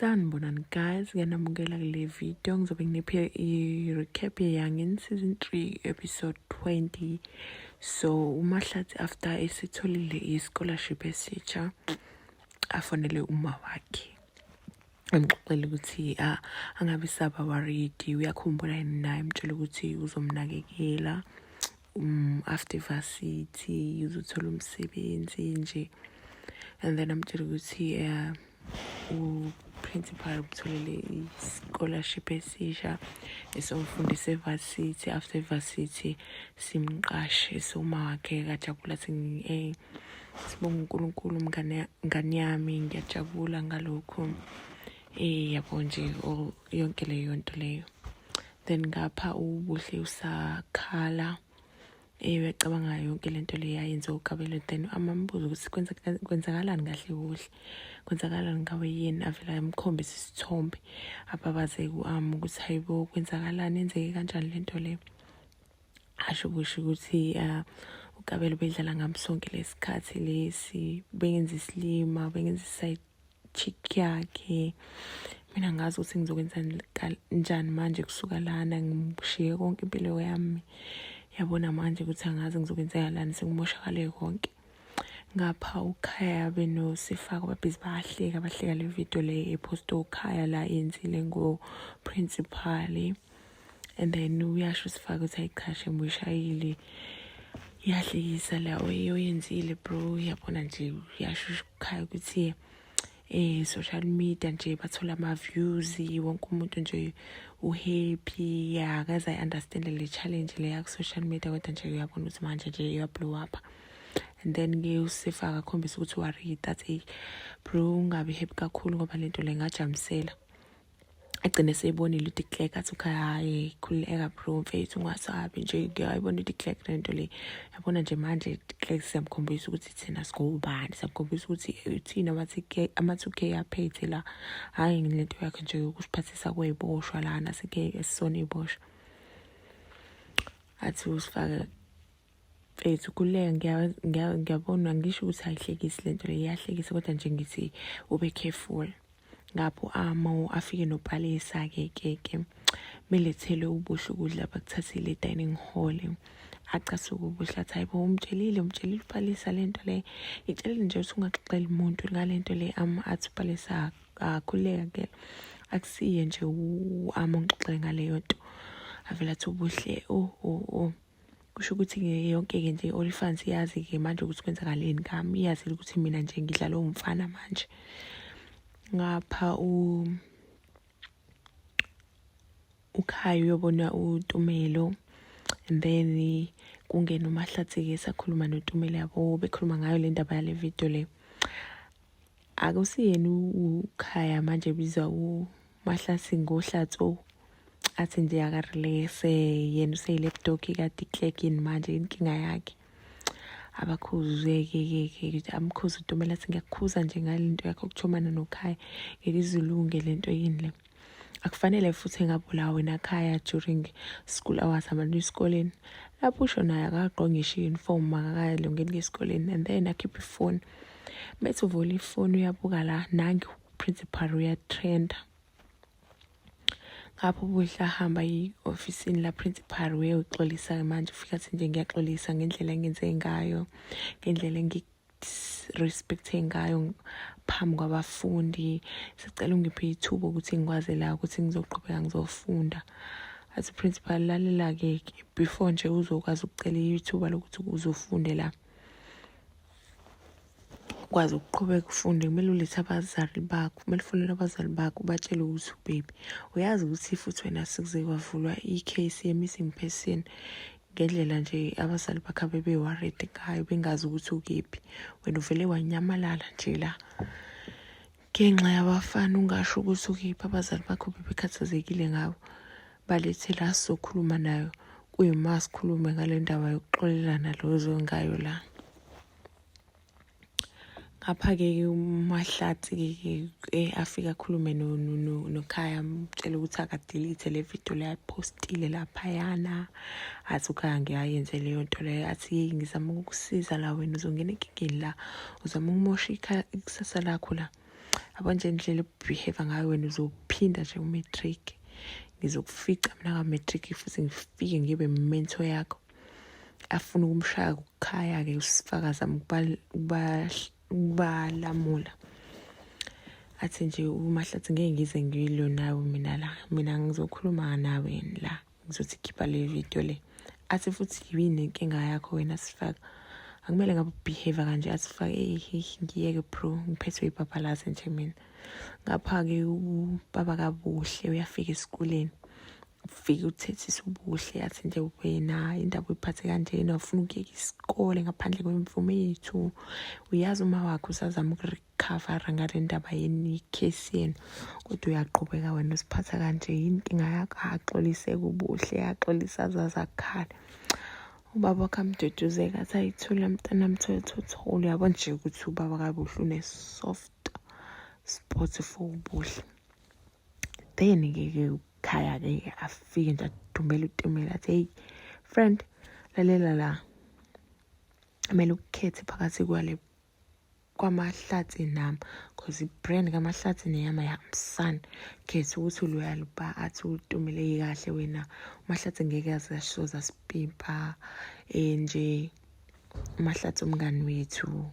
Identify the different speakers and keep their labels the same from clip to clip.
Speaker 1: Sanibonani guys, ngiyanamukela kule video. Ngizobe nginiphe i-recap ye-Youngin season 3 episode 20. So uMahlatsi after esitholile i-scholarship esitsha afonele uma wakhe emxoxela ukuthi angabe saba worried, uyakhumbula yini naye, emtshela ukuthi uzomnakekela after varsity uzothola umsebenzi nje. And then amtshela ukuthi principal ukutholele i-scholarship esisha esomfundisa evarsity. After varsity simqashe, so uma wakhe kajabula sibonga uNkulunkulu mngane yami, ngiyajabula ngalokho. Yabo nje yonke leyo nto leyo. Then ngapha ubuhle usakhala uyacabanga yonke lento le yayenza uKabelo. Then amambuzo ukuthi kwenzakalani kahle kuhle, kwenzakalani ngawe yini, avela emkhombisa isithombe ababaze ukuthi hayibo kwenzakalani, enzeke kanjani lento le. Asho kusho ukuthi uKabelo bedlala ngamsonke lesikhathi lesi, bengenza isilima, bengenza iside chick yakhe. Mina ngazi ukuthi ngizokwenza njani manje kusuka lana, ngishiye konke impilo yami. Yabona manje ukuthi angazi ngizokwenzakalani, sengimoshakale konke. Ngapha uKhaya benosifaka babhizi bahleka le video le epost uKhaya la yenzile ngo-principal. And then uyasho usifaka ukuthi ayichashe moyishayile, iyahlekisa la oyenzile bro. Yabona nje uyasho uKhaya ukuthi social media nje bathola ama-views, wonke umuntu nje uhappy. Akaze ayi-understand le challenge le yaku-social media, kodwa nje uyabona ukuthi manje nje uyablow up. And then-ke usifaka akhombisa ukuthi worried that bro ungabi happy kakhulu ngoba lento le ngajamisela. Agcine seyibonile uDeclerk athi uKhaya khululeka bro mfethu, ungasabi nje, ngiyayibona uDeclerk lento le. Yabona nje manje uDeclerk siyamkhombisa ukuthi thina sikubani, siyamkhombisa ukuthi thina ama-2K aphethe la, hhayi lento yakhe nje ukusiphathisa kwey'boshwa lana esisona iy'boshwa. Athi usifaka mfethu khululeka, ngiyabona, ngisho ukuthi ayihlekisi lento le, iyahlekisa kodwa nje ngithi ube careful. Ngapho afike noPalesa-ke melethele ubuhle ukudla bakuthathile e-dining hall. Acasuka ubuhle athi hayibo umtshelile uPalesa lento le, itshelile nje ukuthi ungaxoxeli umuntu ngalento le. Athi uPalesa akhululeka ke, akusiye nje ungixoxele ngaleyo nto. Avela athi ubuhle kusho ukuthi yonke-ke nje i-Olifants iyazi-ke manje ukuthi kwenzakaleni ngami, iyazi ukuthi mina nje ngidlala umfana manje. Ngapha uKhaya uyobona uTumelo, and then kungena uMahlatsi-ke sakhuluma noTumelo. Yabo bekhuluma ngayo le ndaba yale video le. Akusiyena uKhaya manje biza uMahlatsi ngoHlatsi, athi nje akarelese yena useyilaptop kaDeclerk yini manje inkinga yakhe. Abakhuzeke amkhuza uTumelo athi ngiyakukhuza nje ngalento yakho ukuthomana noKhaya, ngekizilunge lento yini le. Akufanele futhi engabulawa wena Khaya during school hours abantu esikoleni. Lapho usho naye akagqoke ngisho i-uniform, akakalungeli esikoleni. And then akhiphe ifoni, bethi uvula ifoni uyabuka la nange principal uyatrenda. Ngapho ubuhle ahamba i-ofisini la principal uyoxolisa manje, ufika athi nje ngiyaxolisa ngendlela engenze ngayo, ngendlela engi-respecte ngayo phambi kwabafundi. Sicela ungiphe ithuba ukuthi ngikwazi la ukuthi ngizoqhubeka ngizofunda. Athi principal lalela-ke, before nje uzokwazi ukucela ithuba lokuthi uzofunde la, ukwazi ukuqhubeka ufunde, kumele ulethe abazali bakho, kumele ufonele abazali bakho ubatshele ukuthi baby uyazi ukuthi futhi wena sekuze kwavulwa i-case ye-missing person. Ngendlela nje abazali bakho bebe-worried ngayo, bengazi ukuthi ukephi, wena uvele wanyamalala nje la ngenxa yabafana, ungasho ukuthi ukephi. Abazali bakho bebekhathazekile ngawo, balethe la sizokhuluma nayo, kuyima sikhulume ngale ndaba yokuxolelana lozo ngayo la. Ngapha-ke uMahlatsi-ke afika akhulume noKhaya, amtshele ukuthi akadelete le video le ayipostile laphayana. Athi uKhaya ngiyayenze leyo nto leyo, athi ngizama ukukusiza la, wena uzongena enkingeni la, uzama ukumosha ikusasa lakho la. yabo nje indlela ebehave ngayo wena uzophinda nje umatric. Ngizokufica mina ka-matric futhi ngifike ngibe mentor yakho afuna ukumshaya kukhaya ke usifakaza ukubalamula athi nje uMahlatsi ngeke ngize ngilo nawe mina ngizokhuluma nawe la ngizothi khipha le video le athi futhi yini inkinga yakho wena Sifaka akumele ngabe behave kanje asifake ngiyeke bro ngiphethwe ibhabhalazi nje mina ngapha ke ubaba kaBuhle uyafika esikoleni ufike uthethisa uBuhle athi nje wena indaba uyiphathe kanjena ufuna ukuyeka isikole ngaphandle kwemvume yethu uyazi uma wakho usazama ukurecover ngale ndaba yeni case yenu kodwa uyaqhubeka wena usiphatha kanje inkinga yakho axolise kuBuhle axolisa zazakhala ubaba kamduduzeka athi ayithula mntana mthotho uyabona nje ukuthi ubaba kaBuhle une soft spot for uBuhle then ke khaya ke afike nje adumbela uTumela athi hey friend lalela la kumele ukhethe phakathi kwamaHlatsi nami because ibrand kaMahlatsi neyama yahambisana khetha ukuthi loyal ba athi uTumele kahle wena uMahlatsi ngeke azashoza sipimpa nje uMahlatsi umngani wethu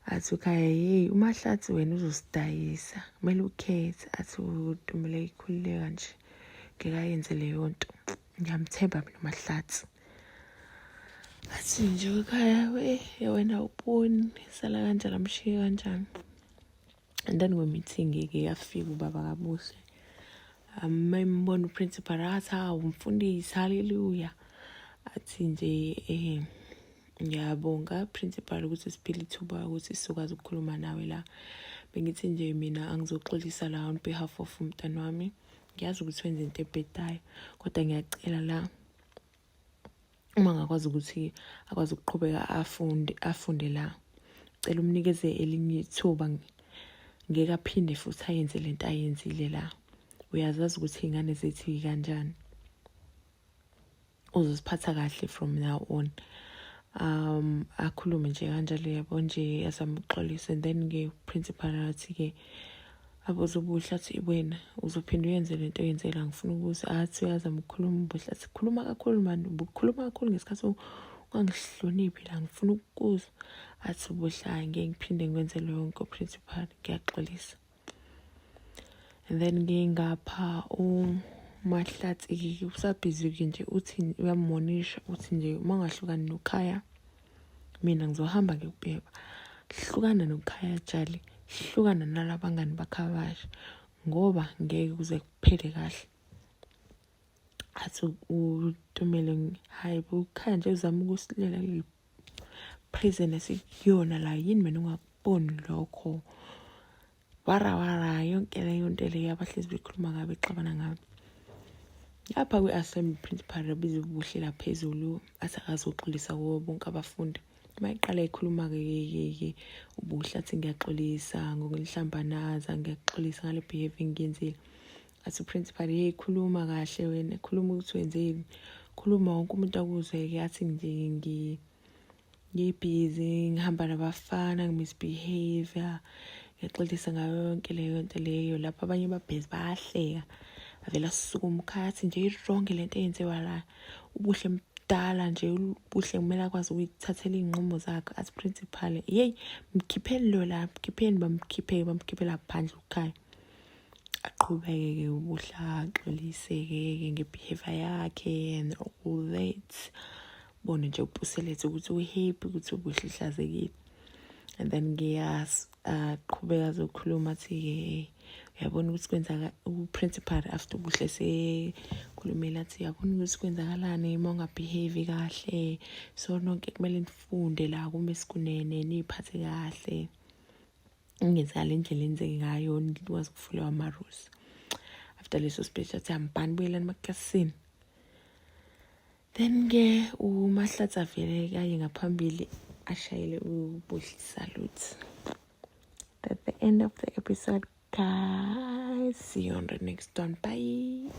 Speaker 1: athi ukhaya hey uMahlatsi wena uzosidayisa kumele ukhethe athi uTumele ikhululeka nje ngeke ayenze leyo nto ngiyamthemba mina uMahlatsi athi nje ukhaya wena uboni sala kanjani amshiye kanjani and then we meeting ke yafika ubaba kaBuhle mayembona uprincipal athi umfundisi haleluya athi nje ngiyabonga principal ukuthi siphile ithuba ukuthi sizokwazi ukukhuluma nawe la bengithi nje mina angizoxolisa la on behalf of umntana wami ngiyazi ukuthi wenza into ebhedayo kodwa ngiyacela la uma ngakwazi ukuthi akwazi ukuqhubeka afunde la cela umnikeze elinye ithuba ngeke aphinde futhi ayenze lento ayenzile la uyazazi ukuthi ingane zethu kanjani uzosiphatha kahle from now on akhulume nje kanjalo yabo nje asamuxolisa and then ke principal athi ke abuze uBuhle athi wena uzophinda uyenze lento oyenzela ngifuna ukuthi athi uyazama ukukhuluma uBuhle athi khuluma kakhulu manje ubukhuluma kakhulu ngesikhathi ungangihloniphi la ngifuna ukuzwa athi uBuhle ngeke ngiphinde ngikwenze lonke principal ngiyaxolisa and then ngingapha uMahlatsi usabhizi nje uthi uyamonisha uthi nje uma ungahlukani nokhaya mina ngizohamba ngikubheka hlukana nokhaya Jali hlukana nalabangani bakhabasha ngoba ngeke kuze kuphele kahle athi uTumele hayi bukhaya nje uzama ukusilela le prison esikuyona la yini mina ungakuboni lokho wara yonke leyo nto le abahlezi bekhuluma ngabe exabana ngabe lapha kwi-assembly principal abiza uBuhle la phezulu athi akazoxolisa kubo bonke abafundi mayiqala ikhuluma ke uBuhle athi ngiyaxolisa ngokulihlambanaza ngiyaxolisa ngale behavior ngiyenzile athi principal khuluma kahle wena khuluma ukuthi wenzeni khuluma wonke umuntu akuzweke athi nje ngibusy ngihamba nabafana ngimisbehavior ngiyaxolisa ngayo yonke leyo nto leyo lapha abanye babhezi bayahleka avela sisukuma ukhaya athi nje ironke lento eyenziwa la uBuhle mdala nje uBuhle kumele akwazi ukuthathela inqumo zakhe athi principal hey mkhipheni lo la mkhipheni bamkhiphela phandle ukhaya aqhubeke ke uBuhle axoliseke ngebehavior yakhe and all that bone nje upuselethe ukuthi uhappy ukuthi uBuhle ihlazekile and then ngiyaqhubeka zokhuluma athi uyabona ukuthi kwenzaka uprincipal after uBuhle sekhulumela athi uyabona ukuthi kwenzakalani uma ungabehave kahle so nonke kumele nifunde la kuma esikunene niphathe kahle ingenzakala indlela enzeke ngayo nikwazi ukufula amarules after leso speech athi ambani buyelani emaklasini then ke uMahlatsi avele kaye ngaphambili ashayele uBuhle salute. That's the end of the episode, guys. See you on the next one. Bye.